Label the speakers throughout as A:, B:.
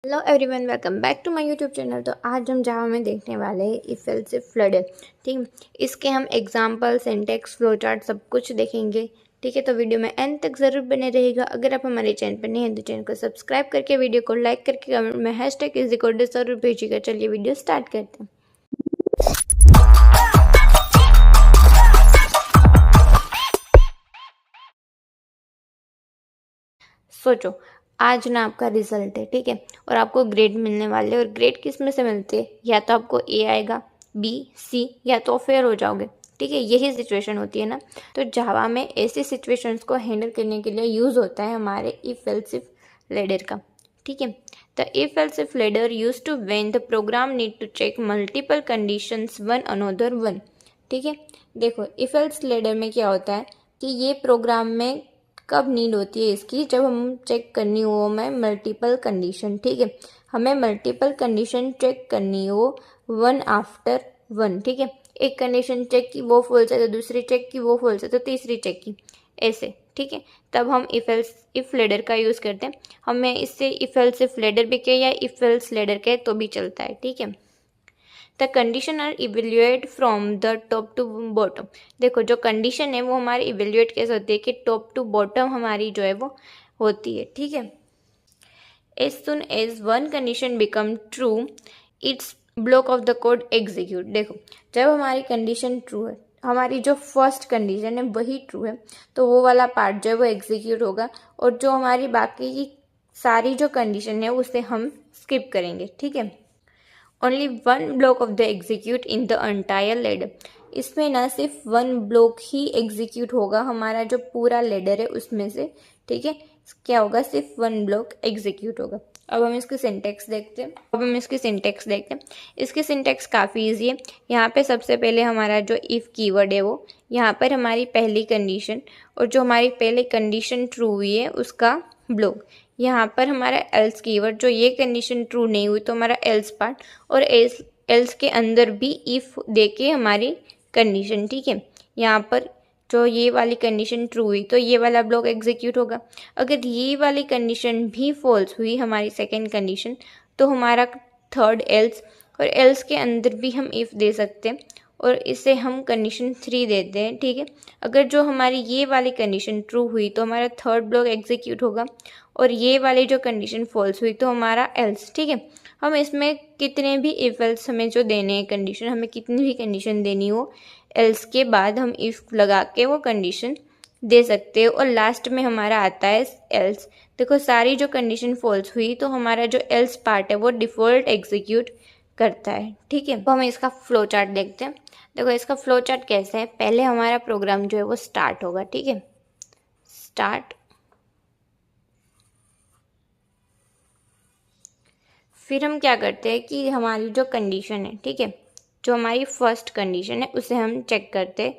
A: Hello everyone, welcome back to my YouTube channel. तो आज हम जावा में देखने वाले हैं इफ एल्स इफ फ्लडेड। ठीक है, इसके हम एग्जांपल, सिंटैक्स, फ्लो चार्ट सब कुछ देखेंगे। ठीक है, तो वीडियो में एंड तक ज़रूर बने रहेगा। अगर आप हमारे चैनल पर नहीं हैं तो चैनल को सब्सक्राइब करके वीडियो को लाइक करके कमेंट में हैशटैग इज इक्वल टू जरूर भेजिएगा। चलिए वीडियो स्टार्ट करते हैं। सोचो, आज ना आपका रिजल्ट है, ठीक है, और आपको ग्रेड मिलने वाले, और ग्रेड किस में से मिलते हैं? या तो आपको ए आएगा, बी, सी, या तो फेल हो जाओगे। ठीक है, यही सिचुएशन होती है ना। तो जावा में ऐसी सिचुएशंस को हैंडल करने के लिए यूज़ होता है हमारे इफ एल्स इफ लैडर का। ठीक है, the if else if ladder use to when the program need to check multiple conditions one another one. ठीक है, देखो इफ एल्स लैडर में क्या होता है कि ये प्रोग्राम में कब नीड होती है इसकी, जब हम चेक करनी हो हमें मल्टीपल कंडीशन। ठीक है, हमें मल्टीपल कंडीशन चेक करनी हो वन आफ्टर वन। ठीक है, एक कंडीशन चेक की वो फॉल्स है तो दूसरी चेक की वो फॉल्स है तो तीसरी चेक की, ऐसे। ठीक है, तब हम इफ एल्स इफ लेडर का यूज़ करते हैं। हमें इससे इफ एल्स इफ लेडर भी कहे या इफ एल्स लेडर कहे तो भी चलता है। ठीक है, the condition are evaluate from the top to bottom. देखो जो कंडीशन है वो हमारी इवेल्युएट कैसे होती है कि टॉप टू बॉटम हमारी जो है वो होती है। ठीक है, as soon as one condition become true its block of the code execute. देखो जब हमारी कंडीशन ट्रू है, हमारी जो फर्स्ट कंडीशन है वही ट्रू है, तो वो वाला पार्ट जो है वो एग्जीक्यूट होगा, और जो हमारी बाकी की सारी जो कंडीशन है उसे हम स्किप करेंगे। ठीक है, only one block of the execute in the entire ladder. इसमें ना सिर्फ वन ब्लॉक ही एग्जीक्यूट होगा, हमारा जो पूरा लेडर है उसमें से। ठीक है, क्या होगा, सिर्फ वन ब्लॉक एग्जीक्यूट होगा। अब हम इसकी सिंटेक्स देखते हैं। इसकी सिंटेक्स काफ़ी ईजी है। यहाँ पे सबसे पहले हमारा जो इफ़ कीवर्ड है वो, यहाँ पर हमारी पहली कंडीशन, और जो हमारी पहले कंडीशन ट्रू हुई है उसका ब्लॉक। यहाँ पर हमारा एल्स कीवर्ड, जो ये कंडीशन ट्रू नहीं हुई तो हमारा एल्स पार्ट, और एल्स के अंदर भी इफ़ देके हमारी कंडीशन। ठीक है, यहाँ पर जो ये वाली कंडीशन ट्रू हुई तो ये वाला ब्लॉक एग्जीक्यूट होगा। अगर ये वाली कंडीशन भी फॉल्स हुई, हमारी सेकेंड कंडीशन, तो हमारा थर्ड एल्स, और एल्स के अंदर भी हम इफ़ दे सकते हैं, और इसे हम कंडीशन 3 देते हैं। ठीक है, अगर जो हमारी ये वाली कंडीशन ट्रू हुई तो हमारा थर्ड ब्लॉक एग्जीक्यूट होगा, और ये वाली जो कंडीशन फॉल्स हुई तो हमारा एल्स। ठीक है, हम इसमें कितने भी इफ एल्स हमें जो देने हैं कंडीशन, हमें कितनी भी कंडीशन देनी हो, एल्स के बाद हम इफ लगा के वो कंडीशन दे सकते हैं, और लास्ट में हमारा आता है एल्स। देखो सारी जो कंडीशन फॉल्स हुई तो हमारा जो एल्स पार्ट है वो डिफ़ॉल्ट एग्जीक्यूट करता है। ठीक है, तो हम इसका फ्लो चार्ट देखते हैं। देखो इसका फ्लो चार्ट कैसा है, पहले हमारा प्रोग्राम जो है वो स्टार्ट होगा। ठीक है, स्टार्ट, फिर हम क्या करते हैं कि हमारी जो कंडीशन है, ठीक है, जो हमारी फर्स्ट कंडीशन है उसे हम चेक करते हैं,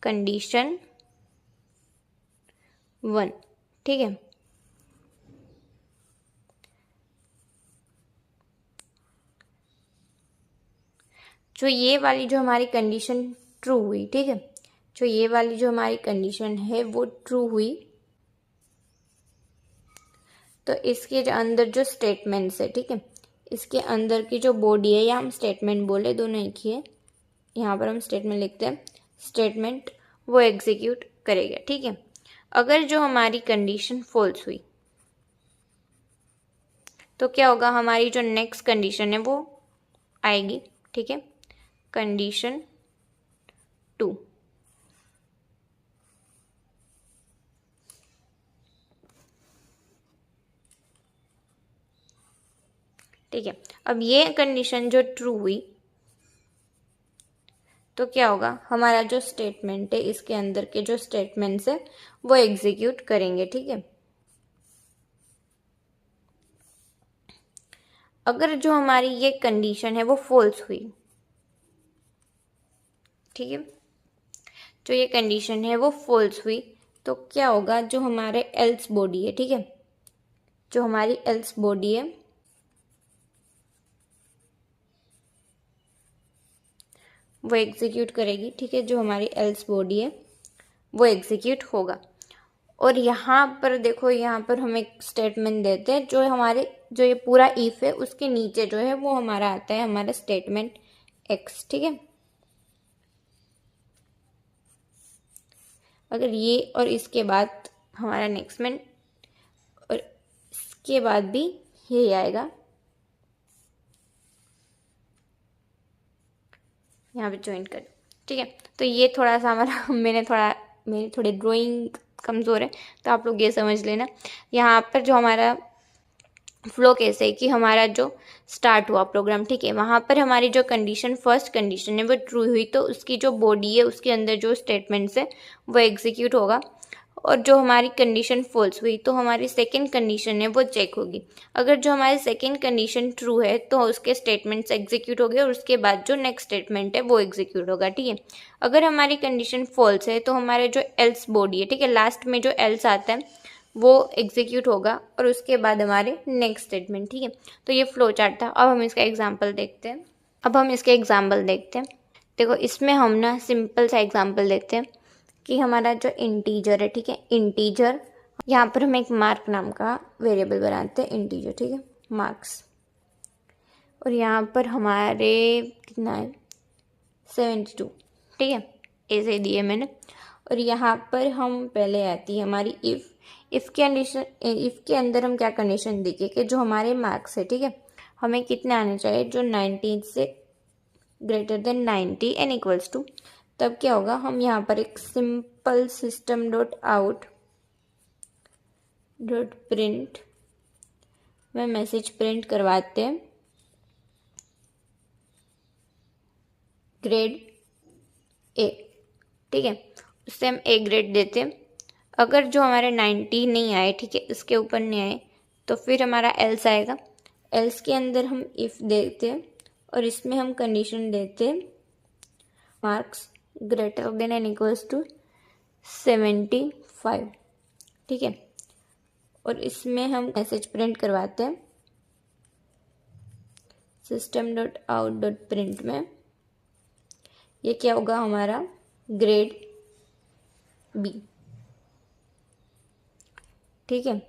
A: कंडीशन 1। ठीक है, जो ये वाली जो हमारी कंडीशन ट्रू हुई, ठीक है, जो ये वाली जो हमारी कंडीशन है वो ट्रू हुई, तो इसके जो अंदर जो स्टेटमेंट्स है, ठीक है, इसके अंदर की जो बॉडी है, या हम स्टेटमेंट बोले, दोनों एक ही है, यहाँ पर हम स्टेटमेंट लिखते हैं, स्टेटमेंट वो एग्जीक्यूट करेगा। ठीक है, अगर जो हमारी कंडीशन फॉल्स हुई तो क्या होगा, हमारी जो नेक्स्ट कंडीशन है वो आएगी। ठीक है, कंडीशन 2। ठीक है, अब ये कंडीशन जो ट्रू हुई तो क्या होगा, हमारा जो स्टेटमेंट है इसके अंदर के जो स्टेटमेंट्स है वो एग्जीक्यूट करेंगे। ठीक है, अगर जो हमारी ये कंडीशन है वो फॉल्स हुई, ठीक है, जो ये कंडीशन है वो फॉल्स हुई तो क्या होगा, जो हमारे एल्स बॉडी है, ठीक है, जो हमारी एल्स बॉडी है वो एग्जीक्यूट करेगी। ठीक है, जो हमारी एल्स बॉडी है वो एग्जीक्यूट होगा, और यहाँ पर देखो, यहाँ पर हम एक स्टेटमेंट देते हैं जो हमारे जो ये पूरा इफ है उसके नीचे जो है वो हमारा आता है हमारा स्टेटमेंट एक्स, ठीक है। अगर ये और इसके बाद हमारा नेक्स्ट में और इसके बाद भी यही आएगा, यहाँ पे ज्वाइन कर, ठीक है। तो ये थोड़ा सा हमारा मेरी थोड़ी ड्राइंग कमज़ोर है तो आप लोग ये समझ लेना। यहाँ पर जो हमारा फ्लो कैसे है कि हमारा जो स्टार्ट हुआ प्रोग्राम, ठीक है, वहाँ पर हमारी जो कंडीशन फर्स्ट कंडीशन है वो ट्रू हुई तो उसकी जो बॉडी है उसके अंदर जो स्टेटमेंट्स है वो एग्जीक्यूट होगा। और जो हमारी कंडीशन फॉल्स हुई तो हमारी सेकंड कंडीशन है वो चेक होगी। अगर जो हमारी सेकंड कंडीशन ट्रू है तो उसके स्टेटमेंट्स एग्जीक्यूट हो गए और उसके बाद जो नेक्स्ट स्टेटमेंट है वो एग्जीक्यूट होगा, ठीक है। अगर हमारी कंडीशन फॉल्स है तो हमारे जो एल्स बॉडी है, ठीक है, लास्ट में जो एल्स आता है वो एग्जीक्यूट होगा और उसके बाद हमारे नेक्स्ट स्टेटमेंट, ठीक है। तो ये फ्लो चार्ट था। अब हम इसका एग्जाम्पल देखते हैं। देखो इसमें हम ना सिंपल सा एग्जाम्पल देखते हैं कि हमारा जो इंटीजर है, ठीक है, इंटीजर, यहाँ पर हम एक मार्क नाम का वेरिएबल बनाते हैं इंटीजर, ठीक है, मार्क्स। और यहाँ पर हमारे कितना है 72, ठीक है, ऐसे दिए मैंने। और यहाँ पर हम पहले आती है हमारी इफ़ के अंदर हम क्या कंडीशन देखें कि जो हमारे मार्क्स है, ठीक है, हमें कितने आने चाहिए, जो 19 से greater than 90 and equals to, तब क्या होगा, हम यहाँ पर एक simple system dot out dot print में मैसेज प्रिंट करवाते हैं ग्रेड ए, ठीक है, उससे हम ए ग्रेड देते हैं। अगर जो हमारे 90 नहीं आए, ठीक है, इसके ऊपर नहीं आए तो फिर हमारा एल्स आएगा। एल्स के अंदर हम इफ़ देते हैं और इसमें हम कंडीशन देते हैं marks greater than and equals to 75, ठीक है। और इसमें हम मैसेज प्रिंट करवाते हैं system dot out dot print में, ये क्या होगा हमारा ग्रेड बी, ठीक है।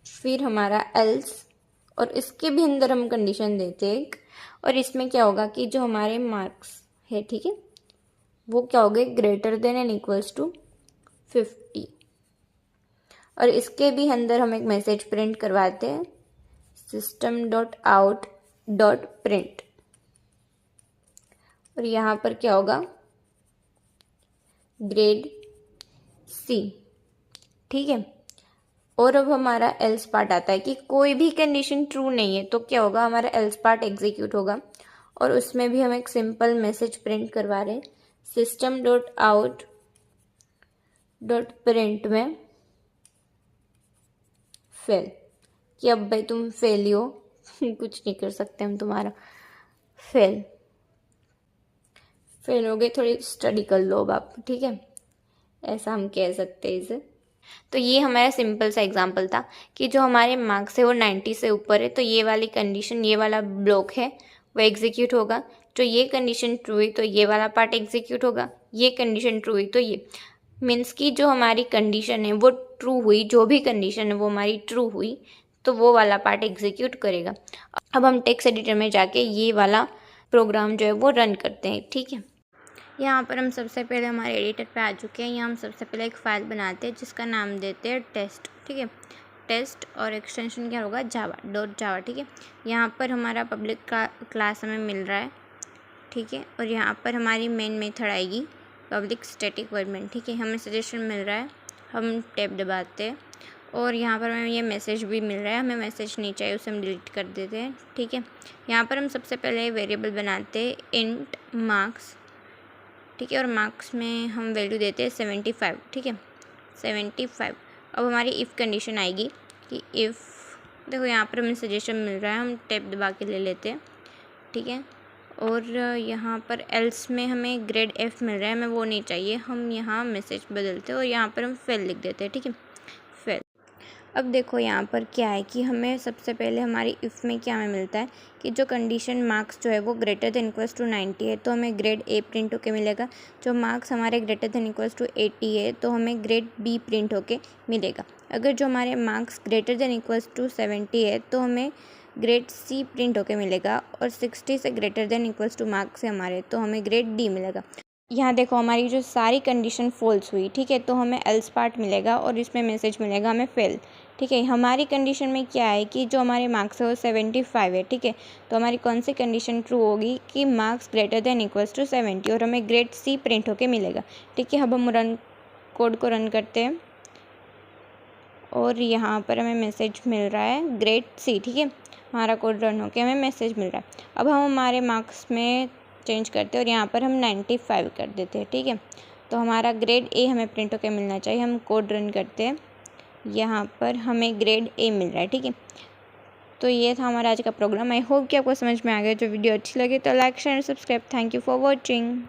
A: फिर हमारा एल्स और इसके भी अंदर हम कंडीशन देते हैं और इसमें क्या होगा कि जो हमारे मार्क्स है, ठीक है, वो क्या हो गए greater than and equals to 50। और इसके भी अंदर हम एक मैसेज प्रिंट करवाते हैं system dot out dot print और यहाँ पर क्या होगा ग्रेड सी, ठीक है। और अब हमारा एल्स पार्ट आता है कि कोई भी कंडीशन ट्रू नहीं है तो क्या होगा, हमारा एल्स पार्ट एग्जीक्यूट होगा और उसमें भी हम एक सिंपल मैसेज प्रिंट करवा रहे हैं system dot out dot print में फेल, कि अब भाई तुम फेल ही हो कुछ नहीं कर सकते हम तुम्हारा, फेल हो गए, थोड़ी स्टडी कर लो अब आप, ठीक है, ऐसा हम कह सकते हैं इसे। तो ये हमारा सिंपल सा एग्जांपल था कि जो हमारे मार्क्स है वो 90 से ऊपर है तो ये वाली कंडीशन, ये वाला ब्लॉक है वो एग्जीक्यूट होगा। जो ये कंडीशन ट्रू हुई तो ये वाला पार्ट एग्जीक्यूट होगा, ये कंडीशन ट्रू हुई तो ये, मीन्स कि जो हमारी कंडीशन है वो ट्रू हुई, जो भी कंडीशन है वो हमारी ट्रू हुई तो वो वाला पार्ट एग्जीक्यूट करेगा। अब हम टेक्स्ट एडिटर में जाके ये वाला प्रोग्राम जो है वो रन करते हैं, ठीक है। यहाँ पर हम सबसे पहले हमारे एडिटर पे आ चुके हैं। यहाँ हम सबसे पहले एक फ़ाइल बनाते हैं जिसका नाम देते हैं टेस्ट, ठीक है, टेस्ट और एक्सटेंशन क्या होगा जावा, ठीक है। यहाँ पर हमारा पब्लिक क्लास हमें मिल रहा है, ठीक है। और यहाँ पर हमारी मेन मेथड आएगी पब्लिक स्टैटिक वॉइड मेन, ठीक है। हमें सजेशन मिल रहा है, हम टैब दबाते हैं और यहाँ पर हमें ये मैसेज भी मिल रहा है, हमें मैसेज नहीं चाहिए उसे हम डिलीट कर देते हैं, ठीक है। यहाँ पर हम सबसे पहले वेरिएबल बनाते हैं इंट मार्क्स, ठीक है, और मार्क्स में हम वैल्यू देते हैं 75, ठीक है, 75। अब हमारी इफ़ कंडीशन आएगी कि इफ़, देखो यहाँ पर हमें सजेशन मिल रहा है, हम टैब दबा के ले लेते हैं, ठीक है। और यहाँ पर एल्स में हमें ग्रेड एफ मिल रहा है, हमें वो नहीं चाहिए, हम यहाँ मैसेज बदलते हैं और यहाँ पर हम फेल लिख देते हैं, ठीक है, फेल। अब देखो यहाँ पर क्या है कि हमें सबसे पहले हमारी इफ़ में क्या हमें मिलता है कि जो कंडीशन मार्क्स जो है वो ग्रेटर देन इक्वल्स टू 90 है तो हमें ग्रेड ए प्रिंट होके मिलेगा। जो मार्क्स हमारे ग्रेटर देन इक्वल्स टू 80 है तो हमें ग्रेड बी प्रिंट होके मिलेगा। अगर जो हमारे marks greater than equals to 70 है तो हमें ग्रेड सी प्रिंट होके मिलेगा। और 60 से greater than equals two marks है हमारे तो हमें ग्रेड डी मिलेगा। यहाँ देखो हमारी जो सारी कंडीशन फॉल्स हुई, ठीक है, तो हमें एल्स पार्ट मिलेगा और इसमें मैसेज मिलेगा हमें फेल। ठीक है, हमारी कंडीशन में क्या है कि जो हमारे मार्क्स है वो 75 है। ठीक है, तो हमारी कौन सी कंडीशन ट्रू होगी कि marks greater than equals to 70 और हमें ग्रेड सी प्रिंट होके मिलेगा। ठीक है, अब हम कोड को रन करते हैं और यहाँ पर हमें मैसेज मिल रहा है ग्रेड सी। ठीक है, हमारा कोड रन होके हमें मैसेज मिल रहा है। अब हम हमारे मार्क्स में चेंज करते हैं और यहाँ पर हम 95 कर देते हैं। ठीक है, तो हमारा ग्रेड ए हमें प्रिंट होकर मिलना चाहिए। हम कोड रन करते हैं, यहाँ पर हमें ग्रेड ए मिल रहा है। ठीक है, तो ये था हमारा आज का प्रोग्राम। आई होप कि आपको समझ में आ गया। जो वीडियो अच्छी लगे तो like share subscribe. Thank you for watching.